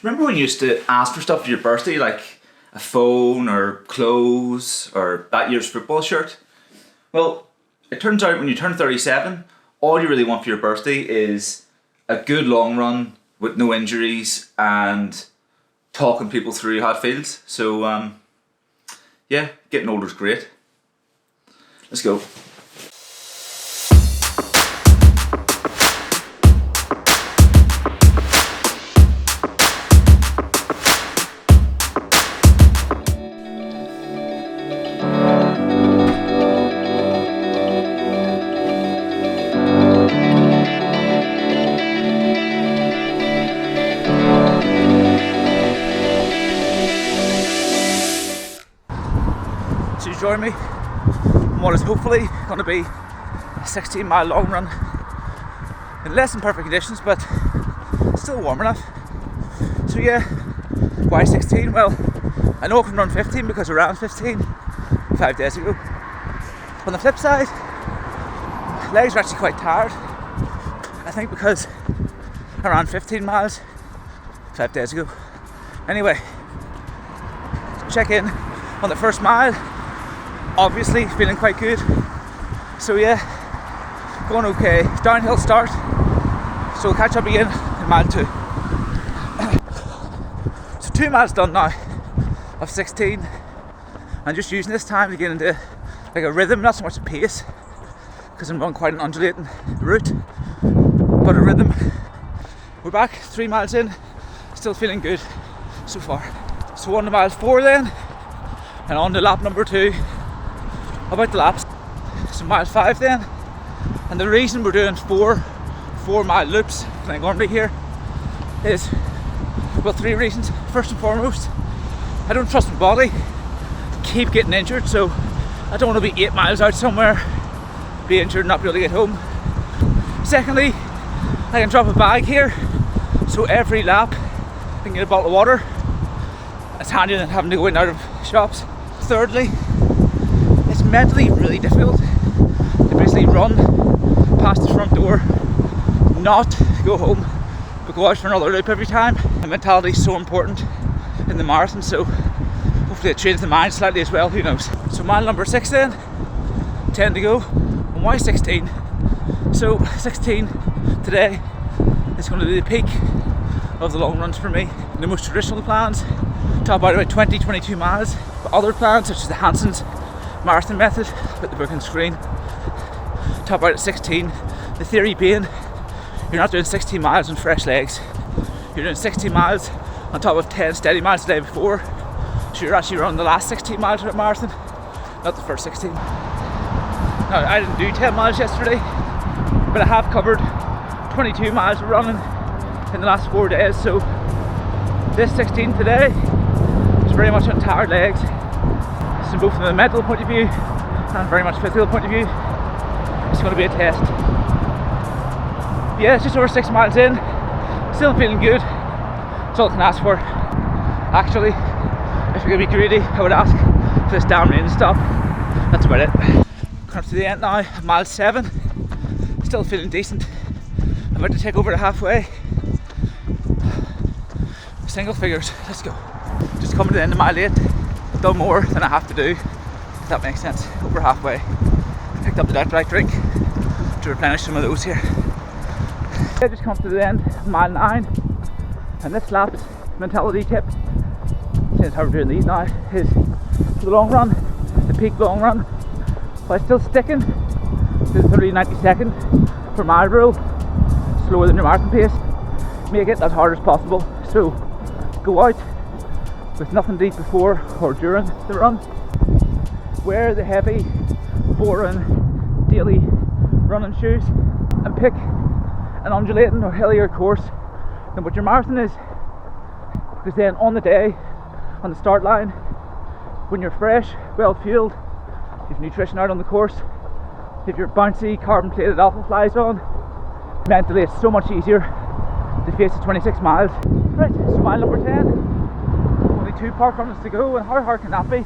Remember when you used to ask for stuff for your birthday, like a phone or clothes or that year's football shirt? Well, it turns out when you turn 37, all you really want for your birthday is a good long run with no injuries and talking people through how it feels. So, yeah, getting older is great. Let's go. So you join me on what is hopefully going to be a 16-mile long run in less than perfect conditions, but still warm enough. So yeah, why 16? Well, I know I can run 15 because I ran 15 5 days ago. On the flip side, legs are actually quite tired. I think because I ran 15 miles 5 days ago. Anyway, check in on the first mile. Obviously feeling quite good. So yeah, going okay. Downhill start. So we'll catch up again in mile 2. So 2 miles done now of 16. I'm just using this time to get into like a rhythm, not so much a pace, because I'm on quite an undulating route, but a rhythm. We're back 3 miles in, still feeling good so far. So on to mile 4 then, and on to lap number 2. About the laps. So mile 5 then, and the reason we're doing 4 mile loops like normally here is, well, 3 reasons. First and foremost, I don't trust my body to keep getting injured, so I don't want to be 8 miles out somewhere, be injured and not be able to get home. Secondly, I can drop a bag here, so every lap I can get a bottle of water. It's handier than having to go in and out of shops. Thirdly, it's mentally really difficult to basically run past the front door, not go home, but go out for another loop every time. And mentality is so important in the marathon, so hopefully it trains the mind slightly as well, who knows. So mile number 6 then, 10 to go. And why 16? So 16 today is going to be the peak of the long runs for me. The most traditional plans top out about 20-22 miles, but other plans such as the Hanson's marathon method with the book and screen top out at 16. The theory being, you're not doing 16 miles on fresh legs, you're doing 16 miles on top of 10 steady miles the day before, so you're actually running the last 16 miles of a marathon, not the first 16. Now, I didn't do 10 miles yesterday, but I have covered 22 miles of running in the last 4 days, so this 16 today is very much on tired legs. So both from a mental point of view and very much physical point of view, it's going to be a test. Yeah, it's just over 6 miles in, still feeling good. That's all I can ask for. Actually, if you're going to be greedy, I would ask for this down rain to stop. That's about it. Coming up to the end now, mile 7. Still feeling decent. I'm about to take over to halfway. Single figures, let's go. Just coming to the end of mile 8. I've done more than I have to do, if that makes sense. Over halfway. I picked up the electrolyte drink to replenish some of those here. I just come to the end of mile 9, and this lap's mentality tip, since how we're doing these now, is for the long run, the peak long run, by still sticking to the 30-90 second per mile rule, slower than your marathon pace, make it as hard as possible. So go out with nothing to eat before or during the run. Wear the heavy, boring, daily running shoes and pick an undulating or hillier course than what your marathon is. Because then on the day, on the start line, when you're fresh, well fueled, you've nutrition out on the course, if your bouncy carbon plated alpha flies on, mentally it's so much easier to face the 26 miles. Right, so mile number 10, only 2 park runs to go, and how hard can that be?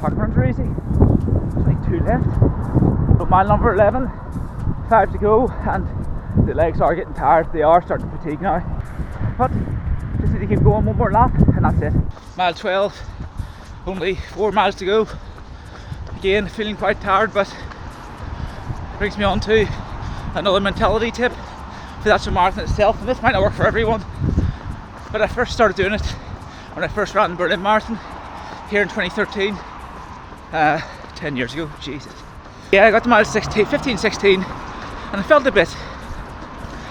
Park runs are easy, there's only 2 left. But mile number 11, 5 to go, and the legs are getting tired, they are starting to fatigue now. But just need to keep going one more lap and that's it. Mile 12, only 4 miles to go. Again, feeling quite tired, but brings me on to another mentality tip for the actual marathon itself. And this might not work for everyone, but I first started doing it when I first ran the Berlin Marathon here in 2013, 10 years ago, Jesus. Yeah, I got to mile 15, 16, and I felt a bit,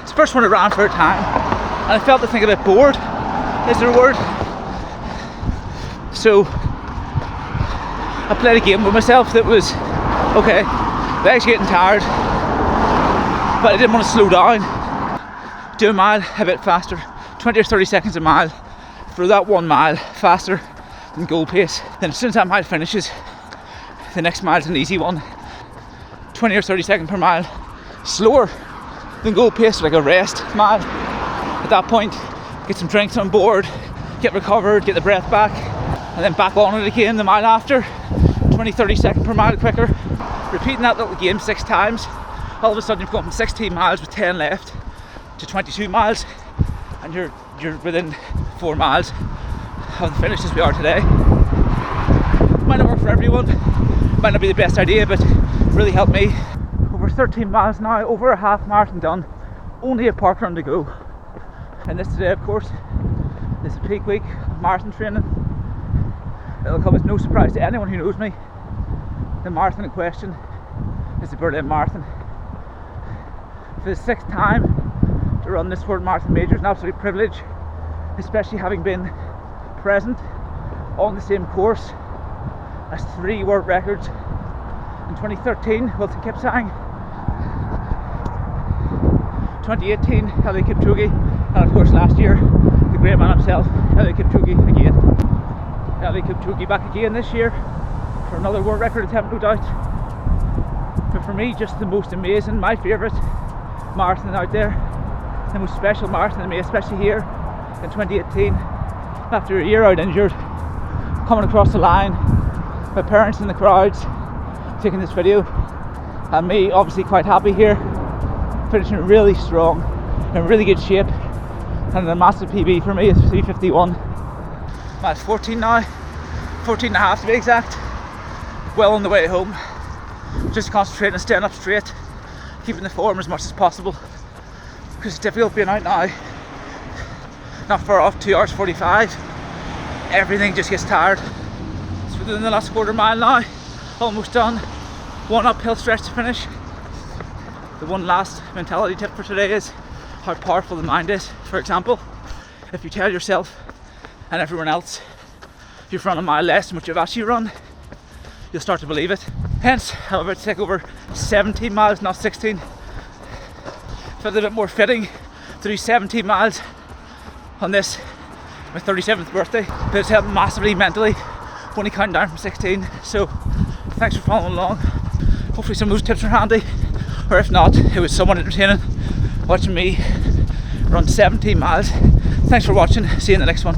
it's the first one I ran for a time, and I felt the thing a bit bored, is there a word? So I played a game with myself that was, okay, legs getting tired, but I didn't want to slow down. Do a mile a bit faster, 20 or 30 seconds a mile for that 1 mile faster than goal pace. Then as soon as that mile finishes, the next mile's an easy one, 20 or 30 seconds per mile slower than goal pace, like a rest mile. At that point, get some drinks on board, get recovered, get the breath back, and then back on it again the mile after, 20-30 seconds per mile quicker. Repeating that little game 6 times, all of a sudden you've gone from 16 miles with 10 left to 22 miles, and you're within 4 miles of the finish as we are today. Might not work for everyone, might not be the best idea, but really helped me. Over 13 miles now, over a half marathon done, only a park run to go. And this today, of course, this is peak week of marathon training. It'll come as no surprise to anyone who knows me. The marathon in question is the Berlin Marathon. For the 6th time to run this World Marathon Major is an absolute privilege, especially having been present on the same course as 3 world records. In 2013, Wilson Kipsang, 2018, Eliud Kipchoge, and of course last year, the great man himself, Eliud Kipchoge again. Eliud Kipchoge back again this year for another world record attempt, no doubt. But for me, just the most amazing, my favourite marathon out there, the most special marathon to me, especially here in 2018, after a year out injured, coming across the line, my parents in the crowds taking this video, and me obviously quite happy here, finishing really strong, in really good shape, and a massive PB for me is 3:51. Mile 14 now, 14 and a half to be exact, well on the way home, just concentrating on staying up straight, keeping the form as much as possible, because it's difficult being out now, not far off 2 hours 45, everything just gets tired. So within the last quarter mile now, almost done, 1 uphill stretch to finish. The one last mentality tip for today is how powerful the mind is. For example, if you tell yourself and everyone else you've run a mile less than what you've actually run, you'll start to believe it. Hence, I'm about to take over 17 miles, not 16. Felt a bit more fitting to do 17 miles on this, my 37th birthday, but it's helped massively mentally, only counting down from 16. So thanks for following along. Hopefully some of those tips are handy, or if not, it was somewhat entertaining watching me run 17 miles. Thanks for watching, see you in the next one.